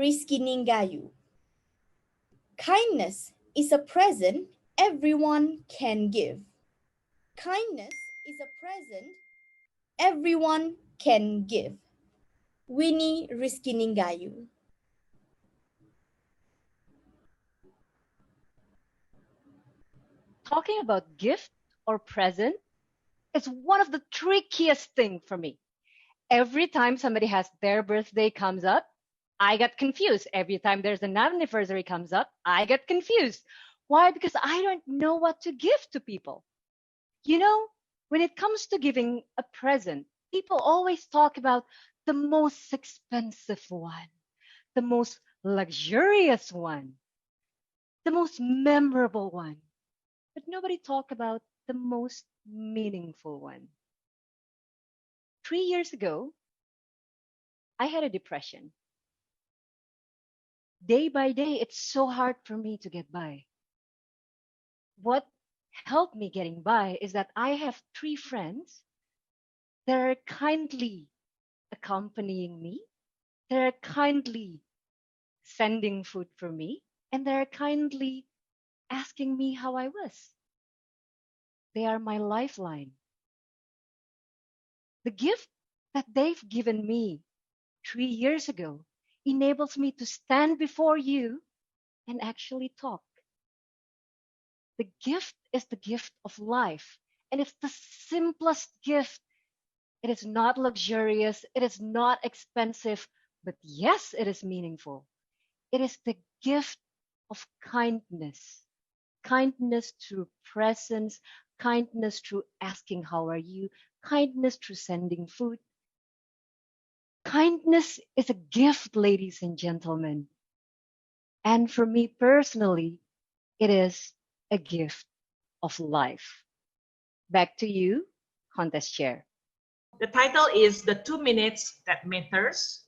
Rizkiningayu. Kindness is a present everyone can give. Kindness is a present everyone can give. Wini Rizkiningayu. Talking about gift or present is one of the trickiest thing for me. Every time somebody has their birthday comes up, I get confused. Every time there's an anniversary comes up, I get confused. Why? Because I don't know what to give to people. You know, when it comes to giving a present, people always talk about the most expensive one, the most luxurious one, the most memorable one. But nobody talk about the most meaningful one. 3 years ago, I had a depression. Day by day, it's so hard for me to get by. What helped me getting by is that I have 3 friends that are kindly accompanying me. They're kindly sending food for me, and they're kindly asking me how I was. They are my lifeline. The gift that they've given me 3 years ago enables me to stand before you and actually talk. The gift is the gift of life, and it's the simplest gift. It is not luxurious, it is not expensive, but yes, it is meaningful. It is the gift of kindness. Kindness through presence, kindness through asking, how are you? Kindness through sending food. Kindness is a gift, ladies and gentlemen. And for me personally, it is a gift of life. Back to you, contest chair. The title is The 2 Minutes That Matters.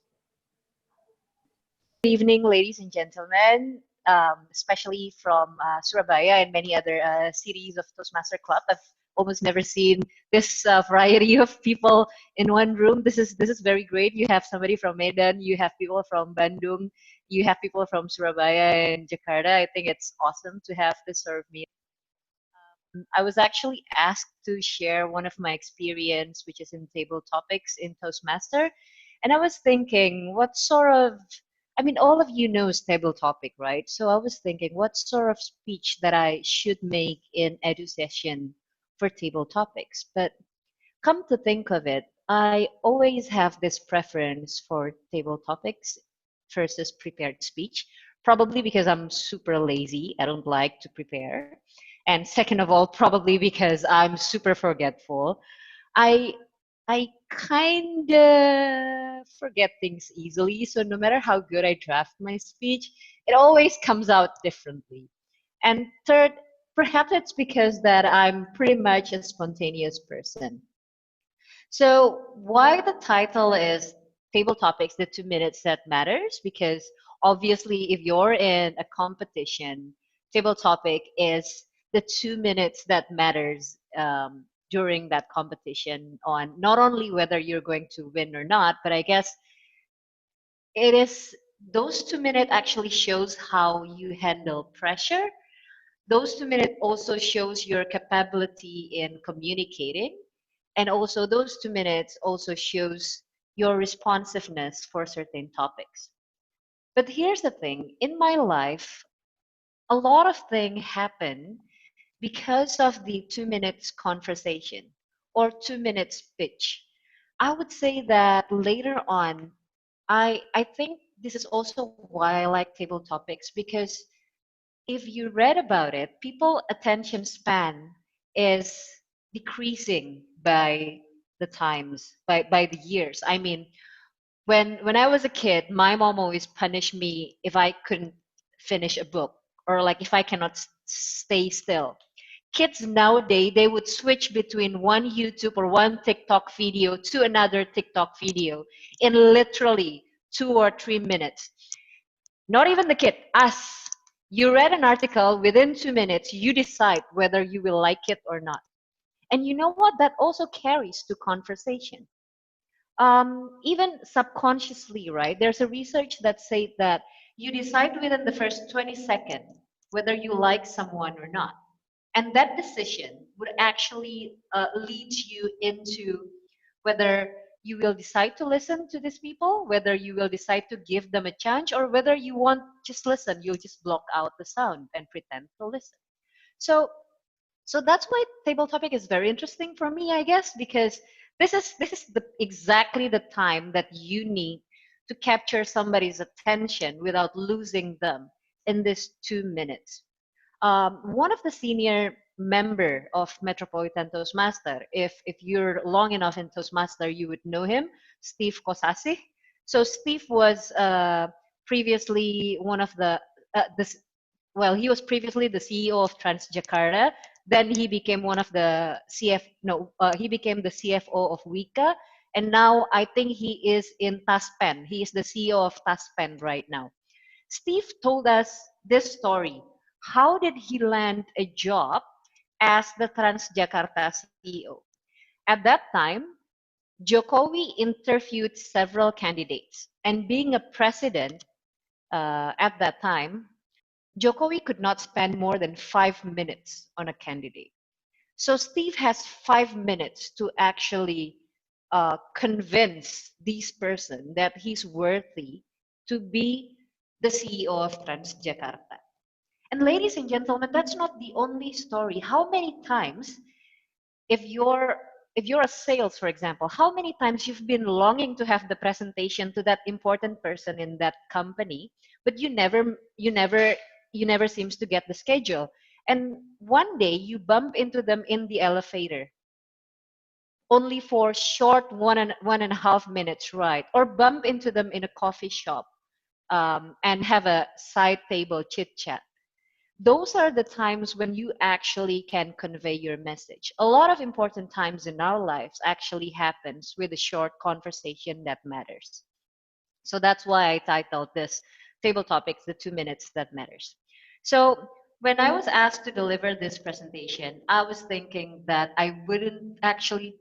Good evening, ladies and gentlemen, especially from Surabaya and many other cities of Toastmaster Club. I've almost never seen this variety of people in one room. This is very great. You have somebody from Medan, you have people from Bandung, you have people from Surabaya and Jakarta. I think it's awesome to have this sort of meeting. I was actually asked to share one of my experience, which is in table topics in Toastmaster. And I was thinking, what sort of, I mean, all of you knows table topic, right? So I was thinking, what sort of speech that I should make in edu session for table topics. But come to think of it, I always have this preference for table topics versus prepared speech, probably because I'm super lazy. I don't like to prepare. And second of all, probably because I'm super forgetful. I I kind of forget things easily. So no matter how good I draft my speech, it always comes out differently. And third, perhaps it's because that I'm pretty much a spontaneous person. So why the title is Table Topics, the 2 minutes that matters? Because obviously if you're in a competition, table topic is the 2 minutes that matters during that competition on not only whether you're going to win or not, but I guess it is those 2 minutes actually shows how you handle pressure. Those 2 minutes also shows your capability in communicating, and also those 2 minutes also shows your responsiveness for certain topics. But here's the thing, in my life a lot of things happen because of the 2 minutes conversation or 2 minutes speech. I would say that later on, I think this is also why I like table topics, because if you read about it, people attention span is decreasing by the times, by the years. I mean, when I was a kid, my mom always punished me if I couldn't finish a book, or like if I cannot stay still. Kids nowadays, they would switch between one YouTube or one TikTok video to another TikTok video in literally 2 or 3 minutes. Not even the kid, us. You read an article, within 2 minutes, you decide whether you will like it or not. And you know what? That also carries to conversation. Even subconsciously, right? There's a research that says that you decide within the first 20 seconds whether you like someone or not. And that decision would actually lead you into whether you will decide to listen to these people, whether you will decide to give them a chance, or whether you won't just listen, you'll just block out the sound and pretend to listen. So that's why table topic is very interesting for me, I guess, because this is exactly the time that you need to capture somebody's attention without losing them in this 2 minutes. One of the senior member of Metropolitan Toastmaster, if you're long enough in Toastmaster, you would know him, Steve Kosasi. So Steve was previously one of the well, he was previously the CEO of Trans-Jakarta. Then he became one of the he became the CFO of Wika, and now I think he is in Taspen. He is the CEO of Taspen right now. Steve told us this story. How did he land a job as the Trans-Jakarta CEO? At that time, Jokowi interviewed several candidates, and being a president at that time, Jokowi could not spend more than 5 minutes on a candidate. So Steve has 5 minutes to actually convince this person that he's worthy to be the CEO of Transjakarta. And ladies and gentlemen, that's not the only story. How many times, if you're if you're a sales, for example, how many times you've been longing to have the presentation to that important person in that company, but you never seems to get the schedule. And one day you bump into them in the elevator, only for short one and a half minutes ride, or bump into them in a coffee shop and have a side table chit chat. Those are the times when you actually can convey your message. A lot of important times in our lives actually happens with a short conversation that matters. So that's why I titled this table topics, the 2 minutes that matters. So when I was asked to deliver this presentation, I was thinking that I wouldn't actually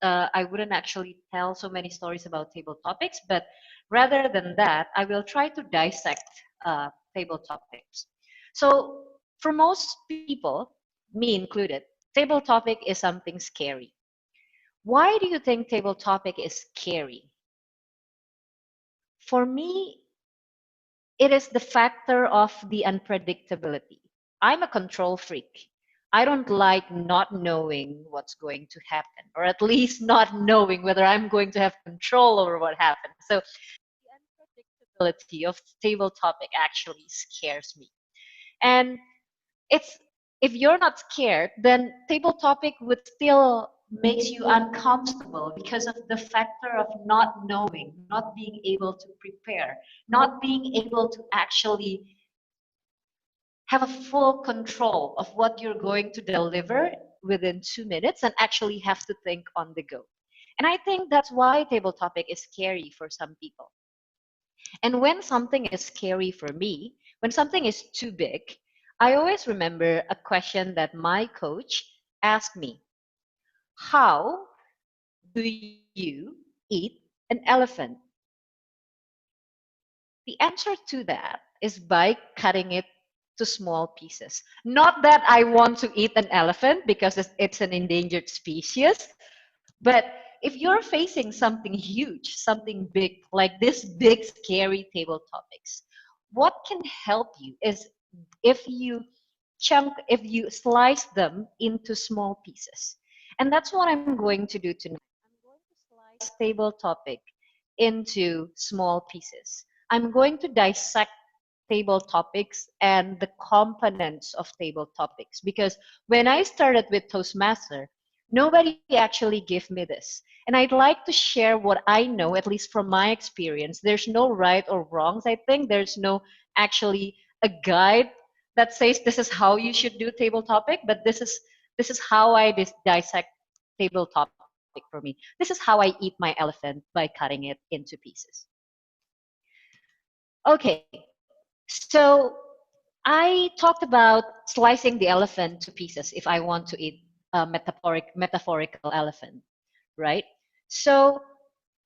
tell so many stories about table topics, but rather than that, I will try to dissect table topics. So for most people, me included, table topic is something scary. Why do you think table topic is scary? For me, it is the factor of the unpredictability. I'm a control freak. I don't like not knowing what's going to happen, or at least not knowing whether I'm going to have control over what happens. So the unpredictability of table topic actually scares me. And it's if you're not scared, then table topic would still makes you uncomfortable because of the factor of not knowing, not being able to prepare, not being able to actually have a full control of what you're going to deliver within 2 minutes and actually have to think on the go. And I think that's why table topic is scary for some people. And when something is scary for me, when something is too big, I always remember a question that my coach asked me. How do you eat an elephant? The answer to that is by cutting it to small pieces. Not that I want to eat an elephant because it's an endangered species, but if you're facing something huge, something big, like this big, scary table topics, what can help you is if you slice them into small pieces. And that's what I'm going to do tonight. I'm going to slice table topic into small pieces. I'm going to dissect table topics and the components of table topics because when I started with Toastmaster, nobody actually gave me this. And I'd like to share what I know, at least from my experience. There's no right or wrongs. I think there's no actually a guide that says this is how you should do table topic, but this is how I dissect table topic for me. This is how I eat my elephant by cutting it into pieces. Okay, so I talked about slicing the elephant to pieces if I want to eat a metaphorical elephant, right? So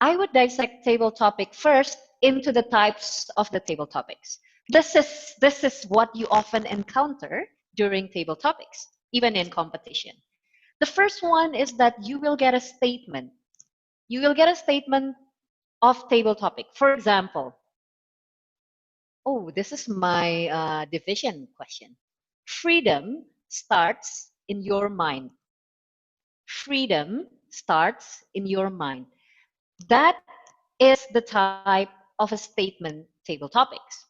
I would dissect table topic first into the types of the table topics. This is what you often encounter during table topics, even in competition. The first one is that you will get a statement. You will get a statement of table topic. For example, oh, this is my division question. Freedom starts in your mind. Freedom starts in your mind. That is the type of a statement table topics.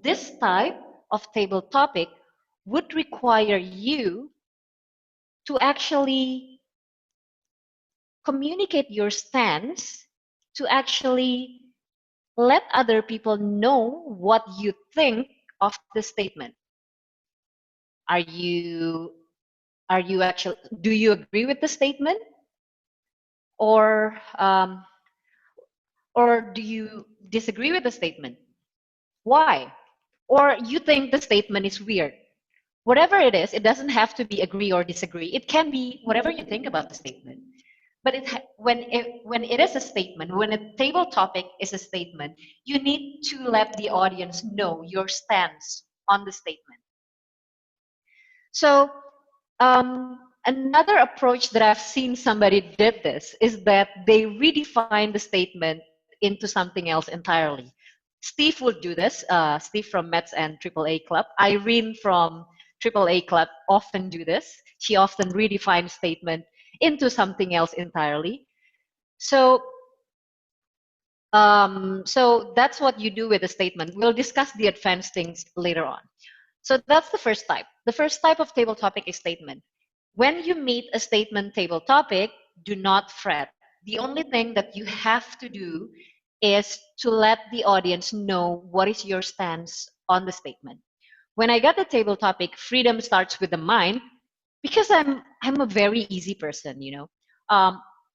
This type of table topic would require you to actually communicate your stance, to actually let other people know what you think of the statement. Are you actually, do you agree with the statement, or do you disagree with the statement? Why? Or you think the statement is weird? Whatever it is, it doesn't have to be agree or disagree. It can be whatever you think about the statement. But when it is a statement, when a table topic is a statement, you need to let the audience know your stance on the statement. So another approach that I've seen somebody did this is that they redefine the statement into something else entirely. Steve would do this. Steve from Mets and AAA Club. Irene from AAA Club often do this. She often redefines statement into something else entirely. So, so that's what you do with a statement. We'll discuss the advanced things later on. So that's the first type. The first type of table topic is statement. When you meet a statement table topic, do not fret. The only thing that you have to do is to let the audience know what is your stance on the statement. When I got the table topic, freedom starts with the mind, because I'm a very easy person, you know.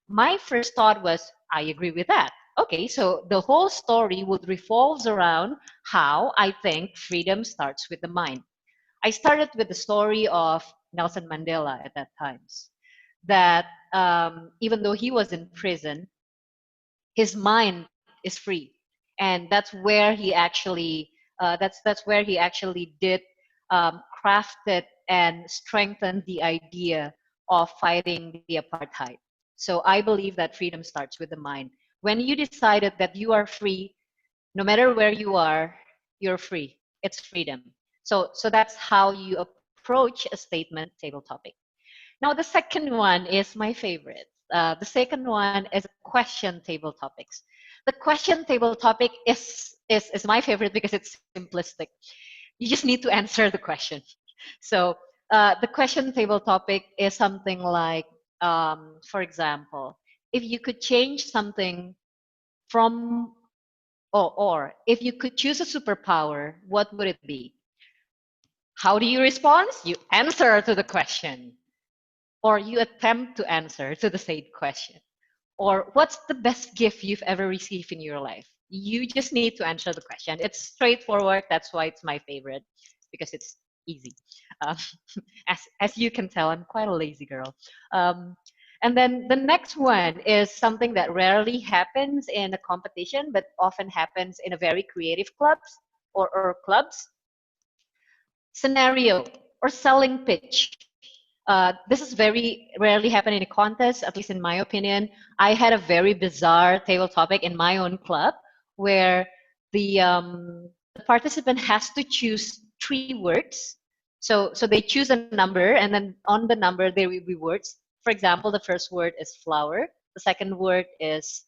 My first thought was, I agree with that. Okay, so the whole story would revolves around how I think freedom starts with the mind. I started with the story of Nelson Mandela at that times. That even though he was in prison, his mind is free, and that's where he actually did crafted and strengthened the idea of fighting the apartheid. So I believe that freedom starts with the mind. When you decided that you are free, no matter where you are, you're free. It's freedom. So that's how you approach a statement table topic. Now the second one is my favorite. The second one is question table topics. The question table topic is my favorite because it's simplistic. You just need to answer the question. So the question table topic is something like, for example, if you could change something from, or if you could choose a superpower, what would it be? How do you respond? You answer to the question, or you attempt to answer to the same question. Or what's the best gift you've ever received in your life? You just need to answer the question. It's straightforward. That's why it's my favorite, because it's easy. Um, as you can tell, I'm quite a lazy girl. And then the next one is something that rarely happens in a competition, but often happens in a very creative clubs or clubs. Scenario or selling pitch. This is very rarely happen in a contest, at least in my opinion. I had a very bizarre table topic in my own club where the participant has to choose 3 words. So they choose a number, and then on the number there will be words. For example, the first word is flower. The second word is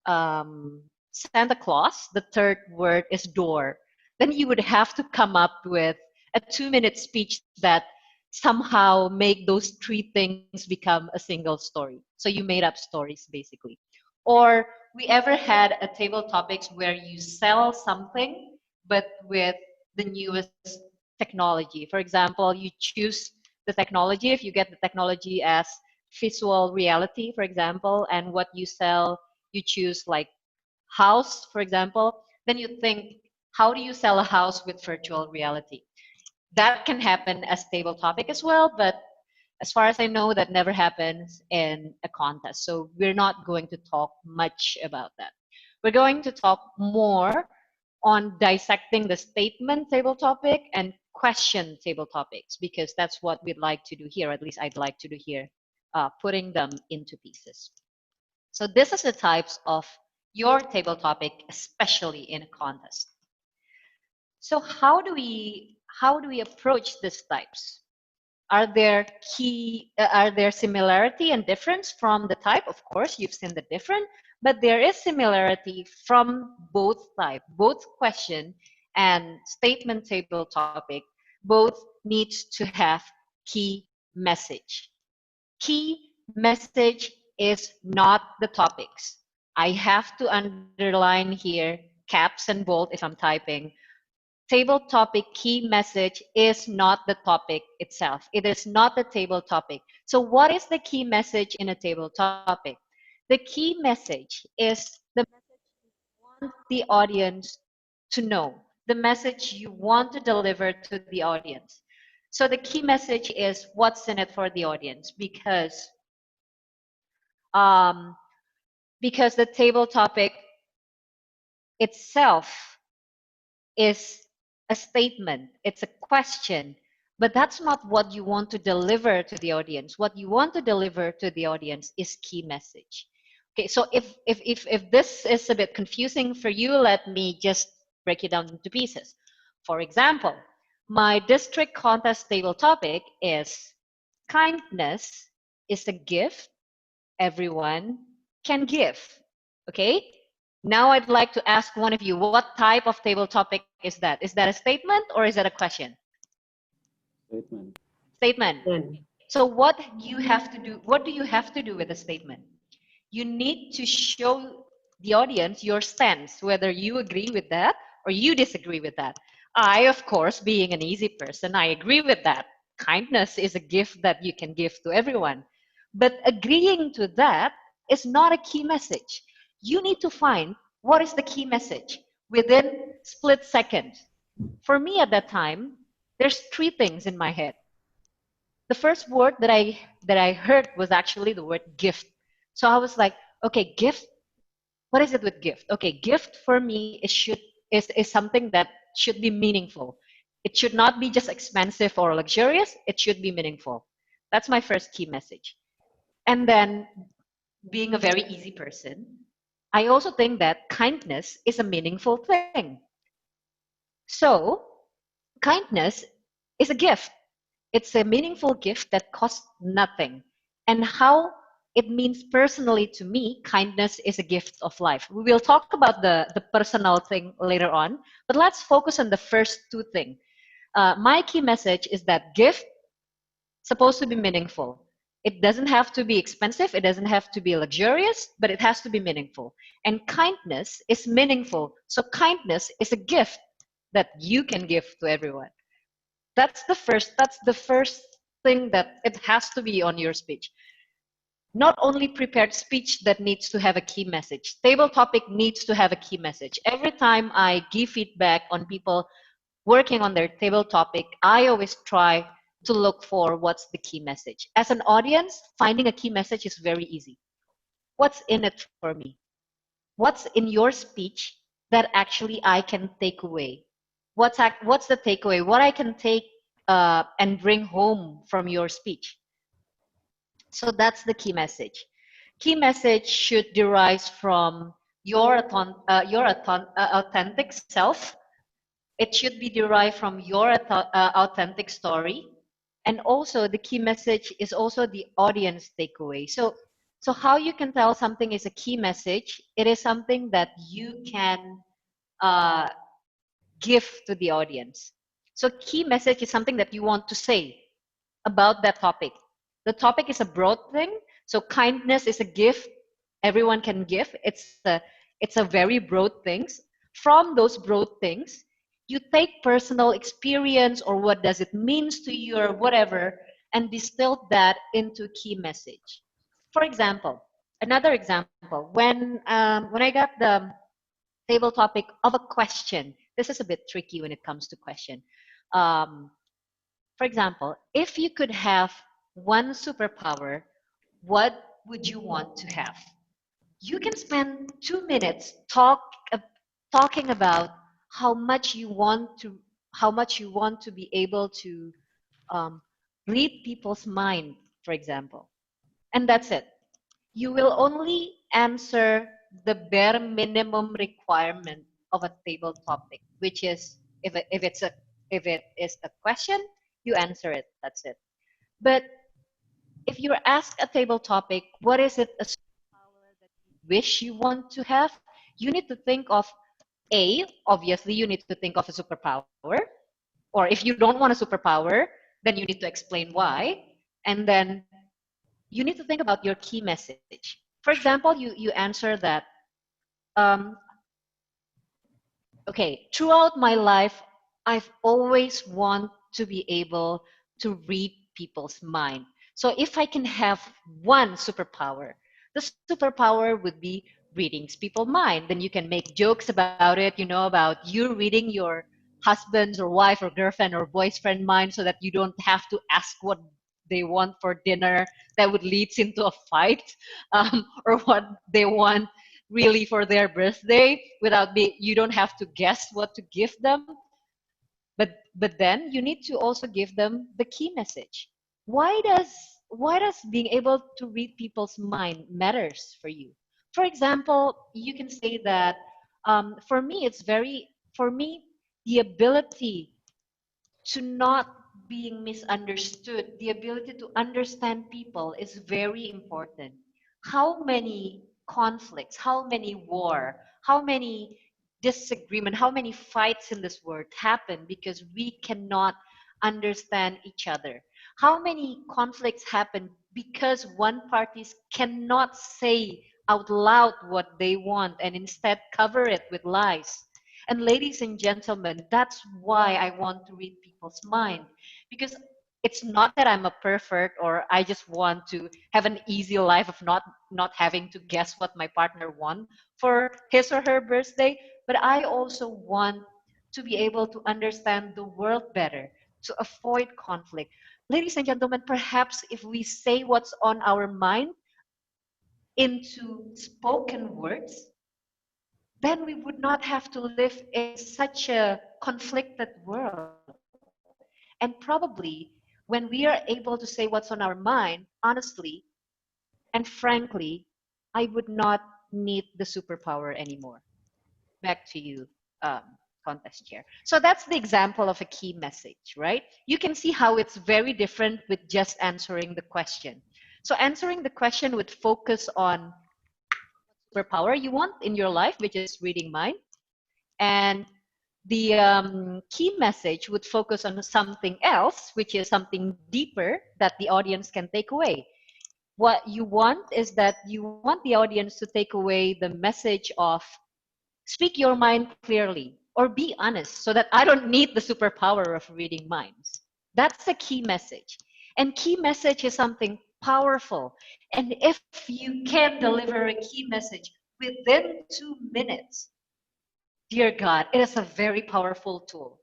Santa Claus. The third word is door. Then you would have to come up with a 2-minute speech that somehow make those 3 things become a single story. So you made up stories basically. Or we ever had a table topics where you sell something but with the newest technology. For example, you choose the technology. If you get the technology as visual reality, for example, and what you sell, you choose like house, for example, then you think, how do you sell a house with virtual reality? That can happen as table topic as well, but As far as I know, that never happens in a contest. So we're not going to talk much about that. We're going to talk more on dissecting the statement table topic and question table topics, because that's what we'd like to do here, at least I'd like to do here, putting them into pieces. So this is the types of your table topic, especially in a contest. So how do we approach these types? Are there similarity and difference from the type? Of course, you've seen the different, but there is similarity from both type, both question and statement table topic, both needs to have key message. Key message is not the topics. I have to underline here, caps and bold if I'm typing. Table topic key message is not the topic itself. It is not the table topic. So what is the key message in a table topic? The key message is the message you want the audience to know, the message you want to deliver to the audience. So the key message is what's in it for the audience, um, because the table topic itself is a statement, it's a question, but that's not what you want to deliver to the audience. What you want to deliver to the audience is key message. Okay, so if this is a bit confusing for you, let me just break it down into pieces. For example, my district contest table topic is kindness is a gift everyone can give. Okay? Now I'd like to ask one of you, what type of table topic is that? Is that a statement or is that a question? Statement. Statement. So what do you have to do with a statement? You need to show the audience your stance, whether you agree with that or you disagree with that. I, of course, being an easy person, I agree with that. Kindness is a gift that you can give to everyone. But agreeing to that is not a key message. You need to find what is the key message within split seconds. For me at that time, there's three things in my head. The first word that I heard was actually the word gift. So I was like, okay, gift. What is it with gift? Okay, gift for me is something that should be meaningful. It should not be just expensive or luxurious. It should be meaningful. That's my first key message. And then, being a very easy person, I also think that kindness is a meaningful thing. So, kindness is a gift. It's a meaningful gift that costs nothing. And how it means personally to me, kindness is a gift of life. We will talk about the personal thing later on, but let's focus on the first two things. My key message is that gift supposed to be meaningful. It doesn't have to be expensive, it doesn't have to be luxurious, but it has to be meaningful. And kindness is meaningful. So kindness is a gift that you can give to everyone. That's the first thing that it has to be on your speech. Not only prepared speech that needs to have a key message. Table topic needs to have a key message. Every time I give feedback on people working on their table topic, I always try to look for what's the key message. As an audience, finding a key message is very easy. What's in it for me? What's in your speech that actually I can take away? What's the takeaway? What I can take and bring home from your speech? So that's the key message. Key message should derive from your authentic self. It should be derived from your authentic story. And also the key message is also the audience takeaway. So how you can tell something is a key message, it is something that you can uh, give to the audience. So key message is something that you want to say about that topic. The topic is a broad thing. So kindness is a gift everyone can give. It's a very broad things. From those broad things, you take personal experience or what does it means to you or whatever, and distill that into key message. For example, another example, when I got the table topic of a question, this is a bit tricky when it comes to question. For example, if you could have one superpower, what would you want to have? You can spend 2 minutes talking about how much you want to be able to um, read people's mind, for example, and that's it. You will only answer the bare minimum requirement of a table topic, which is if it is a question, you answer it. That's it. But if you're asked a table topic, what is it a superpower that you wish you want to have? You need to think of obviously you need to think of a superpower. Or if you don't want a superpower, then you need to explain why. And then you need to think about your key message. For example, you answer that, um, okay, throughout my life, I've always want to be able to read people's mind. So if I can have one superpower, the superpower would be reading people's mind. Then you can make jokes about it, about you reading your husband's or wife or girlfriend or boyfriend mind so that you don't have to ask what they want for dinner that would leads into a fight, or what they want really for their birthday without you don't have to guess what to give them. But then you need to also give them the key message. Why does being able to read people's mind matters for you? For example, you can say that, for me, the ability to not being misunderstood, the ability to understand people is very important. How many conflicts, how many war, how many disagreement, how many fights in this world happen because we cannot understand each other? How many conflicts happen because one party cannot say out loud what they want and instead cover it with lies? And ladies and gentlemen, that's why I want to read people's mind. Because it's not that I'm a pervert or I just want to have an easy life of not having to guess what my partner wants for his or her birthday, but I also want to be able to understand the world better, to avoid conflict. Ladies and gentlemen, perhaps if we say what's on our mind into spoken words, then we would not have to live in such a conflicted world. And probably when we are able to say what's on our mind, honestly and frankly, I would not need the superpower anymore. Back to you, um, contest chair. So that's the example of a key message, right? You can see how it's very different with just answering the question. So answering the question would focus on superpower you want in your life, which is reading mind. And the key message would focus on something else, which is something deeper that the audience can take away. What you want is that you want the audience to take away the message of speak your mind clearly or be honest so that I don't need the superpower of reading minds. That's a key message. And key message is something powerful. And if you can deliver a key message within 2 minutes, dear God, it is a very powerful tool.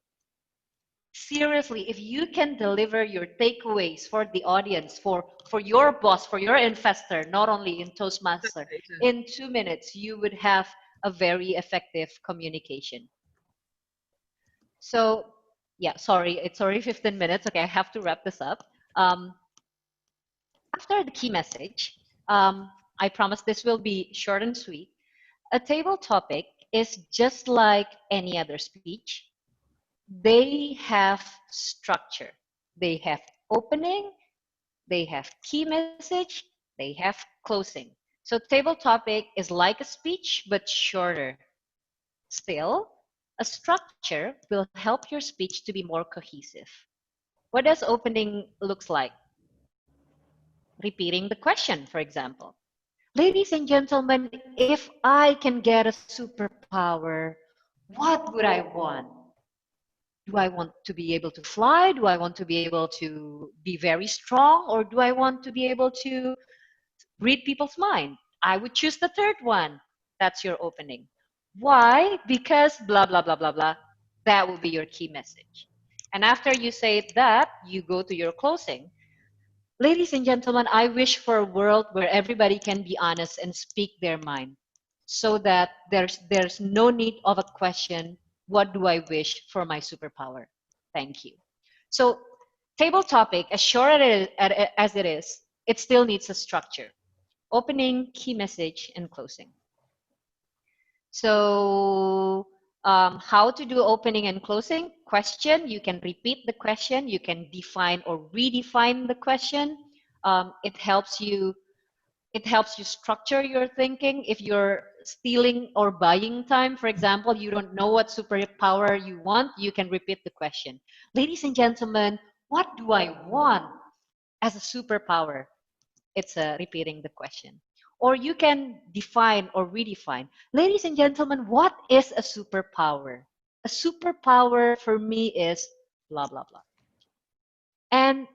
Seriously, if you can deliver your takeaways for the audience, for your boss, for your investor, not only in Toastmaster, in 2 minutes, you would have a very effective communication. So, yeah, sorry, it's already 15 minutes. Okay, I have to wrap this up. After the key message, I promise this will be short and sweet. A table topic is just like any other speech. They have structure. They have opening, they have key message, they have closing. So table topic is like a speech but shorter. Still, a structure will help your speech to be more cohesive. What does opening looks like? Repeating the question, for example. Ladies and gentlemen, if I can get a superpower, what would I want? Do I want to be able to fly? Do I want to be able to be very strong? Or do I want to be able to read people's mind? I would choose the third one. That's your opening. Why? Because blah, blah, blah, blah, blah. That will be your key message. And after you say that, you go to your closing. Ladies and gentlemen, I wish for a world where everybody can be honest and speak their mind so that there's no need of a question, what do I wish for my superpower? Thank you. So table topic, as short as it is, it still needs a structure. Opening, key message, and closing. So how to do opening and closing? Question, you can repeat the question, you can define or redefine the question. It helps you structure your thinking. If you're stealing or buying time, for example, you don't know what superpower you want, you can repeat the question. Ladies and gentlemen, what do I want as a superpower? It's repeating the question. Or you can define or redefine. Ladies and gentlemen, what is a superpower? A superpower for me is blah, blah, blah. And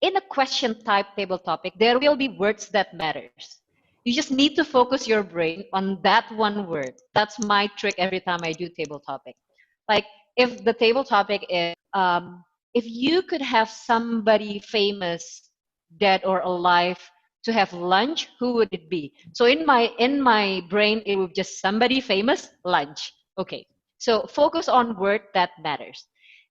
in a question type table topic, there will be words that matters. You just need to focus your brain on that one word. That's my trick every time I do table topic. Like if the table topic is, if you could have somebody famous, dead or alive, to have lunch, who would it be? So in my brain, it would just somebody famous, lunch. Okay. So focus on word that matters.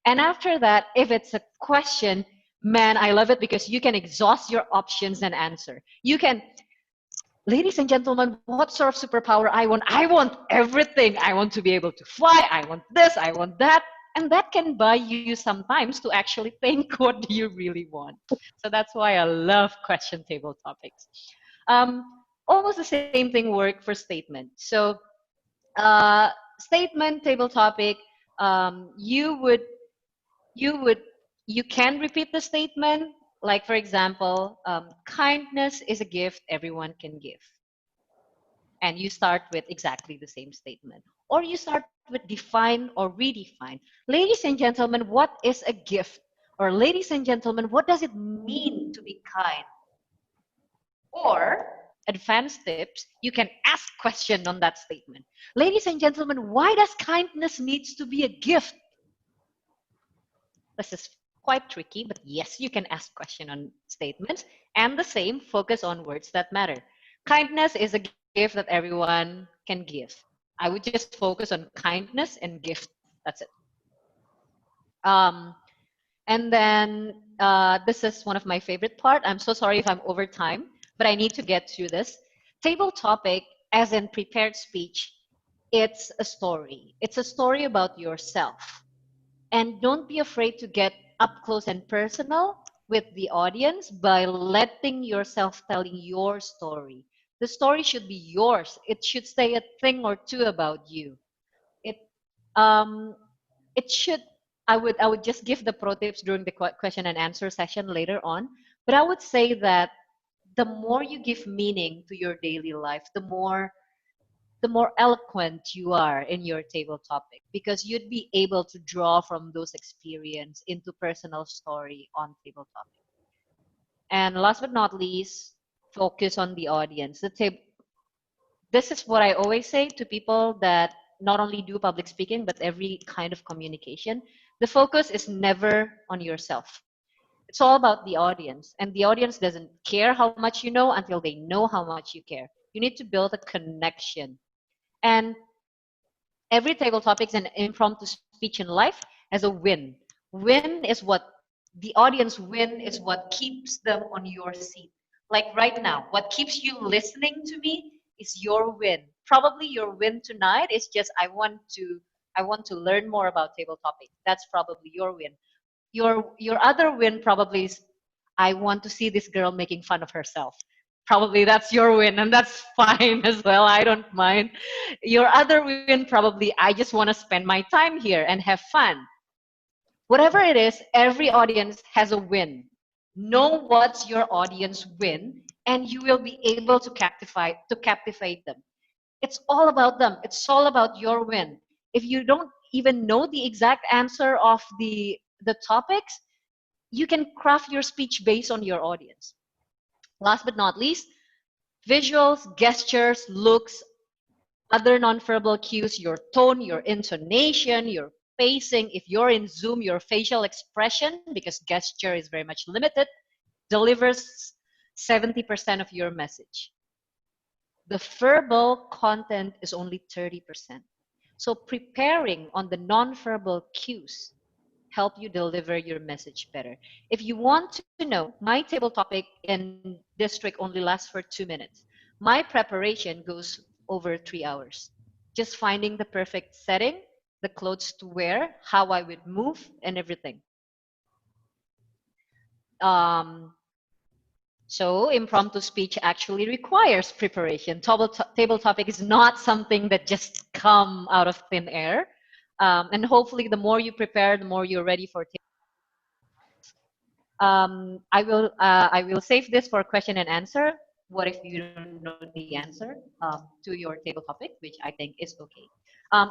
And after that, if it's a question, man, I love it because you can exhaust your options and answer. You can, ladies and gentlemen, what sort of superpower I want? I want everything. I want to be able to fly. I want this. I want that. And that can buy you sometimes to actually think, what do you really want? So that's why I love question table topics. Almost the same thing work for statement. So statement table topic, you would you can repeat the statement, like for example, kindness is a gift everyone can give, and you start with exactly the same statement. Or you start with define or redefine. Ladies and gentlemen, what is a gift? Or ladies and gentlemen, what does it mean to be kind? Or advanced tips, you can ask question on that statement. Ladies and gentlemen, why does kindness needs to be a gift? This is quite tricky, but yes, you can ask question on statements, and the same, focus on words that matter. Kindness is a gift that everyone can give. I would just focus on kindness and gift. That's it. Um, and then this is one of my favorite part. I'm so sorry if I'm over time, but I need to get through this. Table topic, as in prepared speech, it's a story. It's a story about yourself. And don't be afraid to get up close and personal with the audience by letting yourself telling your story. The story should be yours. It should say a thing or two about you. It um it should I would just give the pro tips during the question and answer session later on, but I would say that the more you give meaning to your daily life, the more eloquent you are in your table topic, because you'd be able to draw from those experience into personal story on table topic. And last but not least, focus on the audience. This is what I always say to people that not only do public speaking but every kind of communication. The focus is never on yourself. It's all about the audience, and the audience doesn't care how much you know until they know how much you care. You need to build a connection. And every table topics and impromptu speech in life has a win. Win is what the audience win is what keeps them on your seat. Like right now, what keeps you listening to me is your win. Probably your win tonight is just I want to learn more about table topics. That's probably your win. Your other win probably is I want to see this girl making fun of herself. Probably that's your win, and that's fine as well. I don't mind. Your other win probably I just want to spend my time here and have fun. Whatever it is, every audience has a win. Know what's your audience win, and you will be able to captivate them. It's all about them. It's all about your win. If you don't even know the exact answer of the topics, you can craft your speech based on your audience. Last but not least, visuals, gestures, looks, other nonverbal cues, your tone, your intonation, your pacing. If you're in Zoom, your facial expression, because gesture is very much limited. delivers 70% of your message. The verbal content is only 30%. So preparing on the non-verbal cues help you deliver your message better. If you want to know, my table topic in district only lasts for 2 minutes. My preparation goes over 3 hours. Just finding the perfect setting, the clothes to wear, how I would move, and everything. So impromptu speech actually requires preparation. Table topic is not something that just come out of thin air. And hopefully the more you prepare, the more you're ready for I will save this for question and answer. What if you don't know the answer to your table topic, which I think is okay.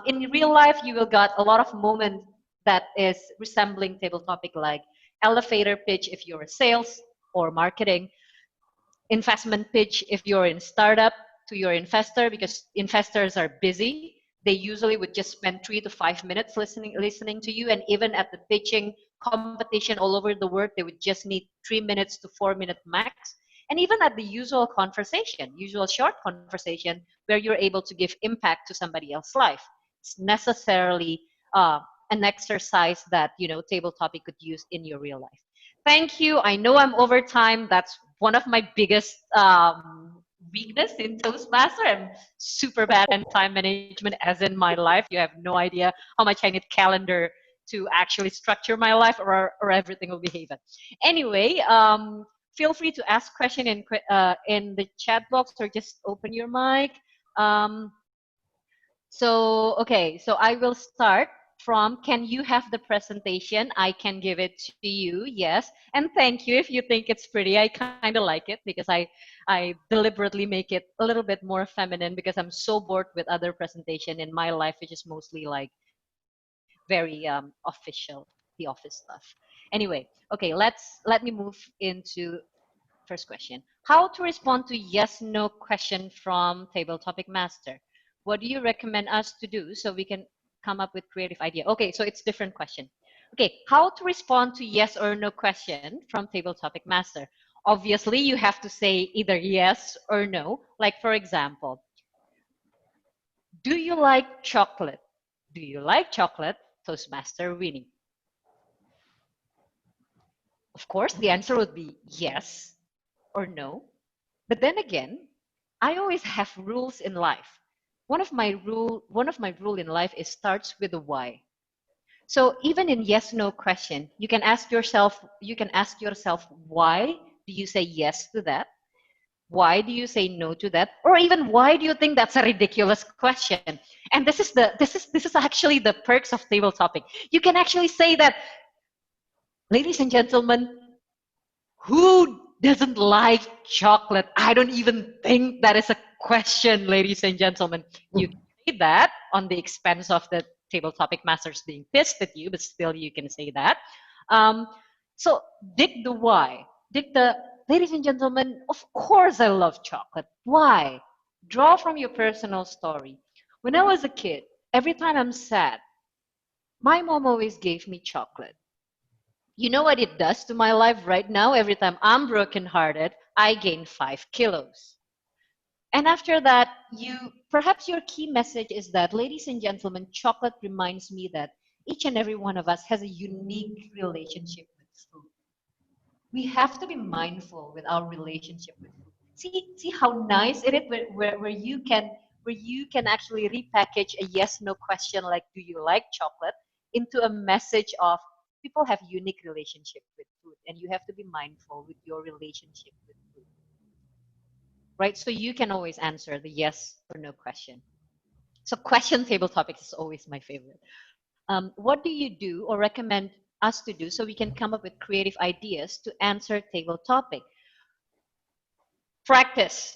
In real life, you will got a lot of moments that is resembling table topic, like elevator pitch if you're a sales or marketing, investment pitch if you're in startup to your investor, because investors are busy. They usually would just spend 3 to 5 minutes listening to you, and even at the pitching competition all over the world, they would just need 3 minutes to 4 minute max. And even at the usual short conversation where you're able to give impact to somebody else's life, it's necessarily an exercise that table topic could use in your real life. Thank you. I know I'm over time. That's one of my biggest weakness in Toastmaster. I'm super bad at time management, as in my life. You have no idea how much I need calendar to actually structure my life, or everything will be haven. Anyway, feel free to ask question in the chat box, or just open your mic. Okay, so I will start from, can you have the presentation? I can give it to you, yes. And thank you if you think it's pretty. I kind of like it because I deliberately make it a little bit more feminine, because I'm so bored with other presentation in my life, which is mostly like very official, the office stuff. Anyway, okay, let me move into first question. How to respond to yes, no question from table topic master? What do you recommend us to do so we can come up with creative idea? Okay, so it's different question. Okay, how to respond to yes or no question from table topic master? Obviously, you have to say either yes or no. Like, for example, do you like chocolate? Do you like chocolate, Toastmaster Winnie? Of course, the answer would be yes or no. But then again, I always have rules in life. One of my rule in life is starts with a why. So even in yes no question, you can ask yourself why do you say yes to that? Why do you say no to that? Or even why do you think that's a ridiculous question? And this is actually the perks of table topic. You can actually say that, ladies and gentlemen, who doesn't like chocolate? I don't even think that is a question, ladies and gentlemen. You can say that on the expense of the table topic masters being pissed at you, but still you can say that. So dig the why. Ladies and gentlemen, of course I love chocolate. Why? Draw from your personal story. When I was a kid, every time I'm sad, my mom always gave me chocolate. You know what it does to my life right now? Every time I'm brokenhearted, I gain 5 kilos. And after that, perhaps your key message is that, ladies and gentlemen, chocolate reminds me that each and every one of us has a unique relationship with food. We have to be mindful with our relationship with food. See how nice it is where you can actually repackage a yes no question like, do you like chocolate, into a message of, people have unique relationship with food, and you have to be mindful with your relationship with food, right? So you can always answer the yes or no question. So question table topics is always my favorite. What do you do or recommend us to do so we can come up with creative ideas to answer table topic? Practice.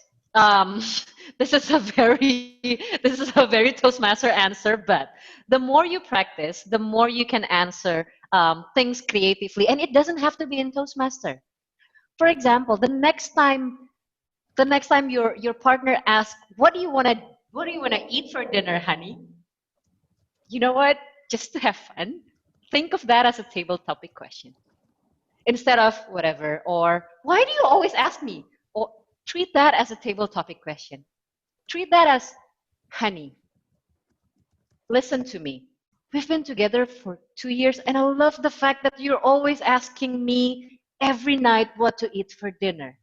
This is a very Toastmaster answer, but the more you practice, the more you can answer things creatively, and it doesn't have to be in Toastmaster. For example, the next time your partner asks, what do you want to eat for dinner, honey? You know what? Just to have fun, think of that as a table topic question. instead of whatever, or why do you always ask me? Or treat that as a table topic question. Treat that as, honey, listen to me. We've been together for 2 years, and I love the fact that you're always asking me every night what to eat for dinner.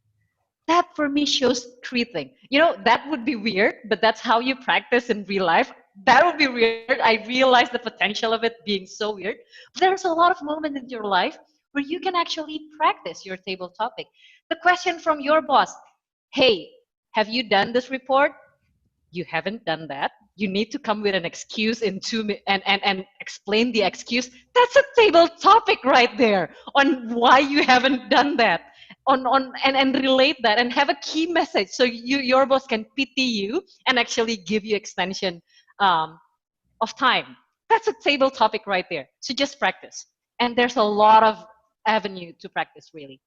That for me shows treating. That would be weird, but that's how you practice in real life. That would be weird. I realize the potential of it being so weird. But there's a lot of moments in your life where you can actually practice your table topic. The question from your boss, hey, have you done this report? You haven't done that. You need to come with an excuse in 2 minutes and explain the excuse. That's a table topic right there on why you haven't done that. And relate that and have a key message so your boss can pity you and actually give you extension of time. That's a table topic right there. So just practice. And there's a lot of avenue to practice really.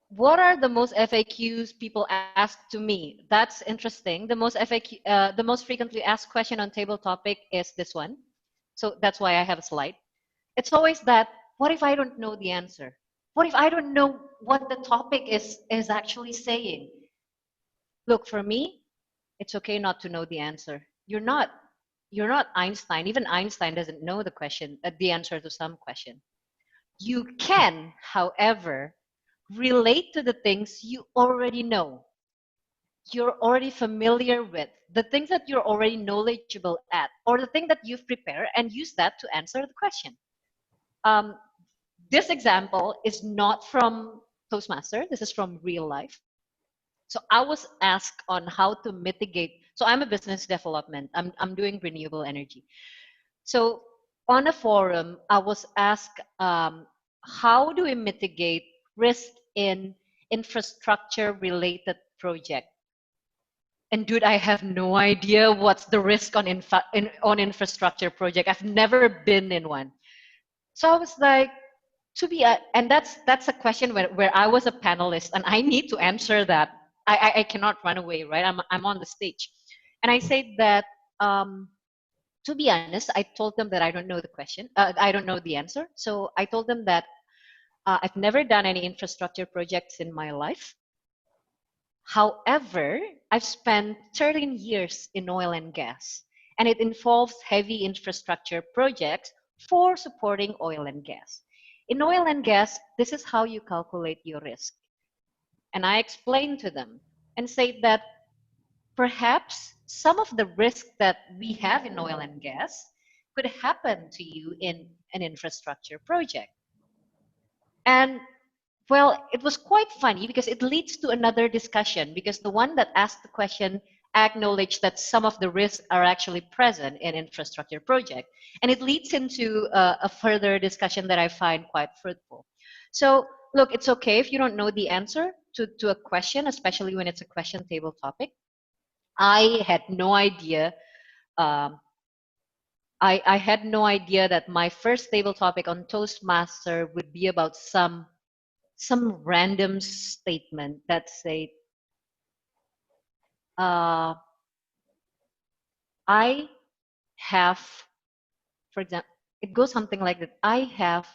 What are the most FAQs people ask to me? That's interesting. The most frequently asked question on table topic is this one. So that's why I have a slide. It's always that, what if I don't know the answer? What if I don't know what the topic is actually saying? Look, for me, it's okay not to know the answer. You're not Einstein. Even Einstein doesn't know the answer to some question. You can, however, relate to the things you already know, you're already familiar with, the things that you're already knowledgeable at, or the thing that you've prepared, and use that to answer the question. This example is not from Toastmaster. This is from real life. So I was asked on how to mitigate. So I'm a business development. I'm doing renewable energy. So on a forum, I was asked, how do we mitigate risk in infrastructure related project? And dude, I have no idea what's the risk on infrastructure project. I've never been in one. So I was like, and that's a question where I was a panelist and I need to answer that. I cannot run away, right? I'm on the stage. And I said that, to be honest, I told them that I don't know the question. I don't know the answer. So I told them that I've never done any infrastructure projects in my life. However, I've spent 13 years in oil and gas, and it involves heavy infrastructure projects for supporting oil and gas. In oil and gas, this is how you calculate your risk. And I explained to them and said that perhaps some of the risk that we have in oil and gas could happen to you in an infrastructure project. And well, it was quite funny because it leads to another discussion, because the one that asked the question acknowledged that some of the risks are actually present in infrastructure project. And it leads into a further discussion that I find quite fruitful. So look, it's okay if you don't know the answer to a question, especially when it's a question table topic. I had no idea. I had no idea that my first table topic on Toastmaster would be about some random statement that say, I have, for example, it goes something like that. I have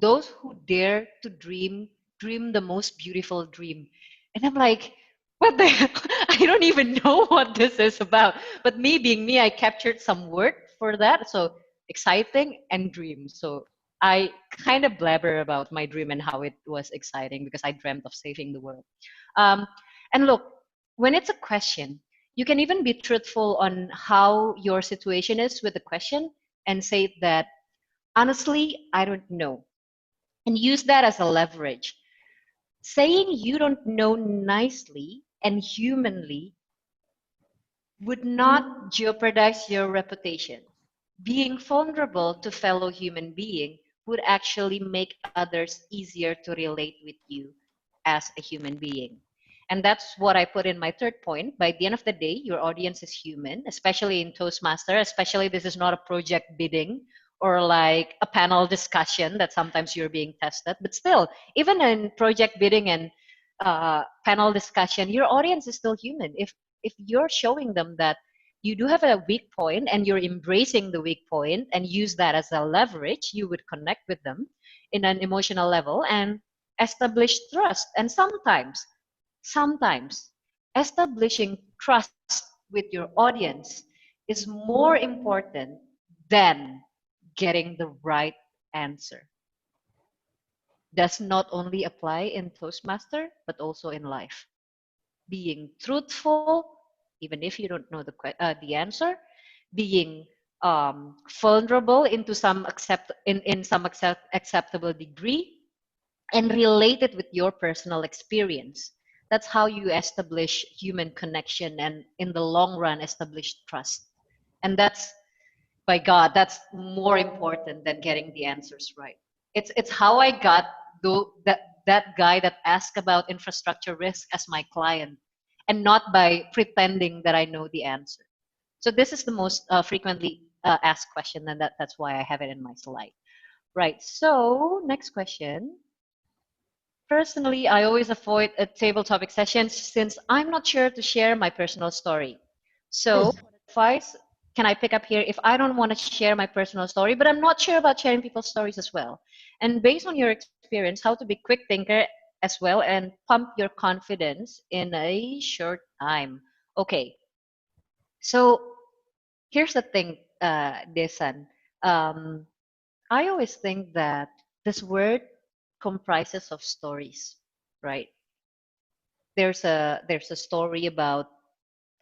those who dare to dream the most beautiful dream. And I'm like, what the hell? I don't even know what this is about. But me being me, I captured some word for that. So exciting and dream. So I kind of blabber about my dream and how it was exciting because I dreamt of saving the world. And look, when it's a question, you can even be truthful on how your situation is with the question and say that, honestly, I don't know. And use that as a leverage. Saying you don't know nicely and humanly would not jeopardize your reputation. Being vulnerable to fellow human being would actually make others easier to relate with you as a human being. And that's what I put in my third point. By the end of the day, your audience is human, especially in Toastmaster, especially this is not a project bidding or like a panel discussion that sometimes you're being tested. But still, even in project bidding and panel discussion, your audience is still human. If you're showing them that you do have a weak point and you're embracing the weak point and use that as a leverage, you would connect with them in an emotional level and establish trust. And sometimes establishing trust with your audience is more important than getting the right answer. Does not only apply in Toastmaster, but also in life. Being truthful, even if you don't know the answer, being vulnerable into some in some acceptable degree, and relate it with your personal experience. That's how you establish human connection and in the long run establish trust. And that's, by God, that's more important than getting the answers right. It's how I got that guy that asked about infrastructure risk as my client, and not by pretending that I know the answer. So this is the most frequently asked question, and that's why I have it in my slide. Right. So next question. Personally, I always avoid a table topic sessions since I'm not sure to share my personal story. So, advice can I pick up here if I don't want to share my personal story, but I'm not sure about sharing people's stories as well? And based on your experience, how to be quick thinker as well and pump your confidence in a short time. Okay, so here's the thing, Desan. Um, I always think that this word comprises of stories, right? There's a story about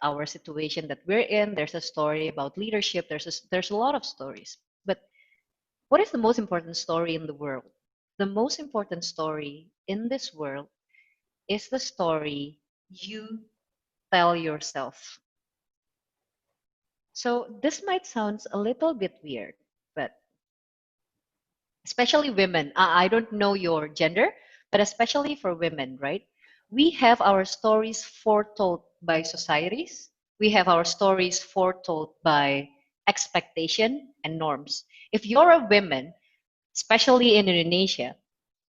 our situation that we're in. There's a story about leadership. There's a lot of stories. But what is the most important story in the world? The most important story in this world is the story you tell yourself. So this might sound a little bit weird, but especially women. I don't know your gender, but especially for women, right? We have our stories foretold by societies. We have our stories foretold by expectation and norms. If you're a woman, especially in Indonesia,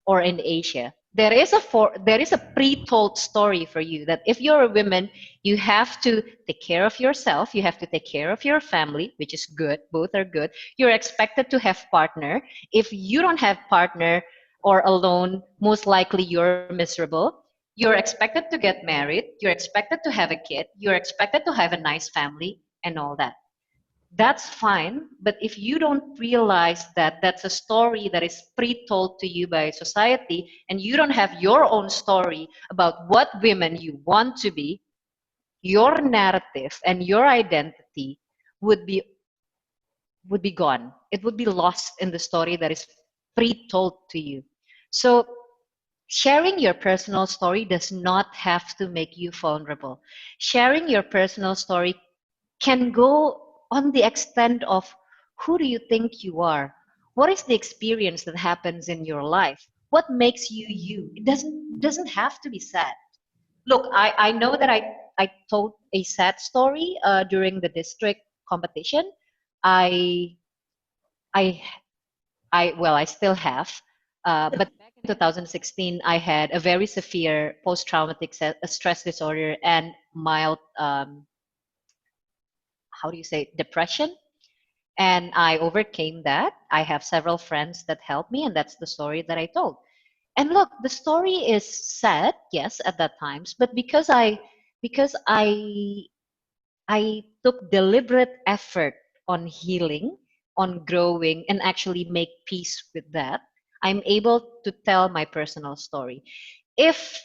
or in Asia, there is a pre-told story for you that if you're a woman, you have to take care of yourself, you have to take care of your family, which is good, both are good. You're expected to have partner. If you don't have partner or alone, most likely you're miserable. You're expected to get married, you're expected to have a kid, you're expected to have a nice family and all that. That's fine. But if you don't realize that that's a story that is pre-told to you by society, and you don't have your own story about what women you want to be, your narrative and your identity would be would be gone. It would be lost in the story that is pre-told to you. So sharing your personal story does not have to make you vulnerable. Sharing your personal story can go on the extent of who do you think you are? What is the experience that happens in your life? What makes you you? It doesn't have to be sad. Look, I know that I told a sad story during the district competition. I I I still have, but back in 2016, I had a very severe post-traumatic stress disorder and mild, how do you say, depression. And I overcame that. I have several friends that helped me, and that's the story that I told. And look, the story is sad, yes, at that times, but because I took deliberate effort on healing, on growing, and actually make peace with that, I'm able to tell my personal story. If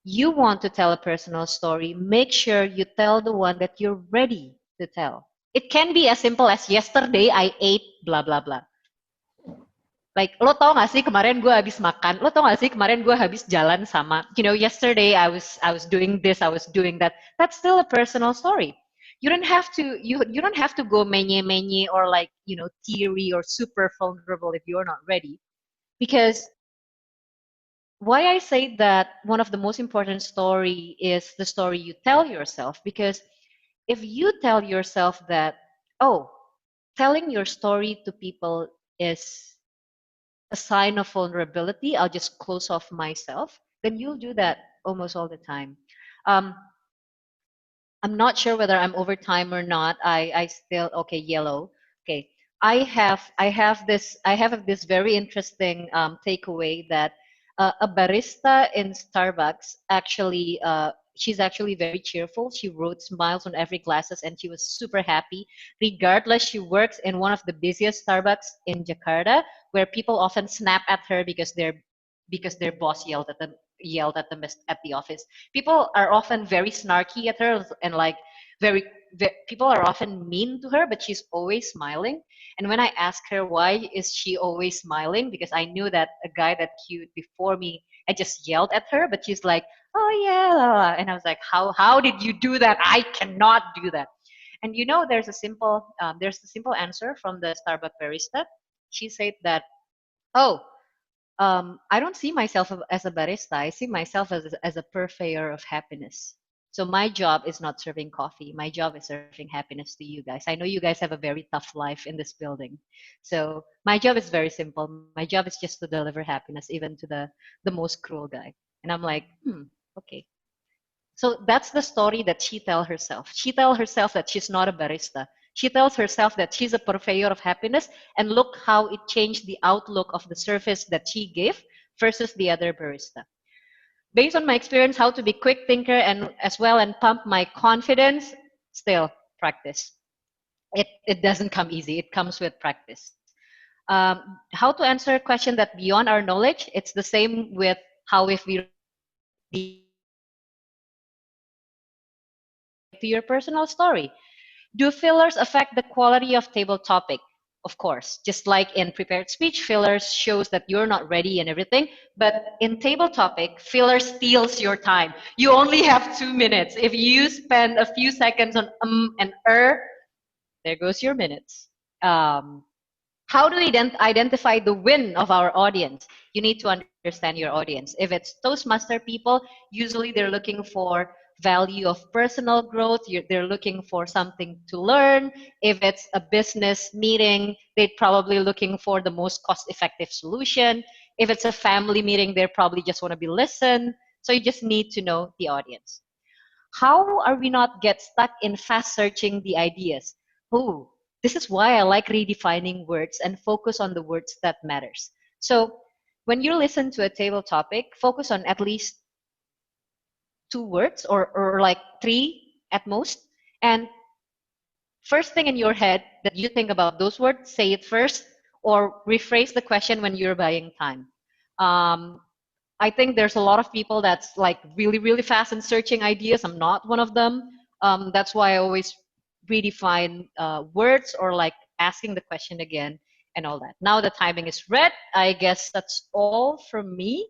you want to tell a personal story, make sure you tell the one that you're ready to tell. It can be as simple as yesterday I ate blah blah blah. Like, lo tau gak sih kemarin gue habis makan, lo tau gak sih kemarin gue habis jalan sama, yesterday I was doing this, I was doing that. That's still a personal story. You don't have to go menye menye or like, teary or super vulnerable if you're not ready. Because why I say that one of the most important story is the story you tell yourself, because if you tell yourself that, oh, telling your story to people is a sign of vulnerability, I'll just close off myself, then you'll do that almost all the time. Um, I'm not sure whether I'm over time or not. I still okay, yellow. Okay. I have this very interesting takeaway that a barista in Starbucks actually she's actually very cheerful. She wrote smiles on every glasses and she was super happy. Regardless, she works in one of the busiest Starbucks in Jakarta, where people often snap at her because their boss yelled at them at the office. People are often very snarky at her and like very, people are often mean to her, but she's always smiling. And when I ask her why is she always smiling, because I knew that a guy that queued before me had just yelled at her, but she's like, oh yeah, la, la." And I was like, how did you do that? I cannot do that. And there's a simple answer from the Starbucks barista. She said that, oh, I don't see myself as a barista. I see myself as a purveyor of happiness. So my job is not serving coffee. My job is serving happiness to you guys. I know you guys have a very tough life in this building. So my job is very simple. My job is just to deliver happiness even to the most cruel guy. And I'm like, okay. So that's the story that she tells herself. She tells herself that she's not a barista. She tells herself that she's a purveyor of happiness, and look how it changed the outlook of the service that she gave versus the other barista. Based on my experience, how to be quick thinker and as well and pump my confidence, still practice. It doesn't come easy. It comes with practice. How to answer a question that beyond our knowledge? It's the same with how if we to your personal story. Do fillers affect the quality of table topic? Of course, just like in prepared speech, fillers shows that you're not ready and everything. But in table topic, filler steals your time. You only have 2 minutes. If you spend a few seconds on and there goes your minutes. How do we identify the win of our audience? You need to understand your audience. If it's Toastmaster people, usually they're looking for value of personal growth. They're looking for something to learn. If it's a business meeting, they're probably looking for the most cost-effective solution. If it's a family meeting, they probably just want to be listened. So you just need to know the audience. How are we not get stuck in fast searching the ideas? Oh, this is why I like redefining words and focus on the words that matters. So when you listen to a table topic, focus on at least 2 words or like 3 at most. And first thing in your head that you think about those words, say it first or rephrase the question when you're buying time. I think there's a lot of people that's like really, really fast in searching ideas. I'm not one of them. That's why I always redefine words or like asking the question again and all that. Now the timing is red. I guess that's all from me.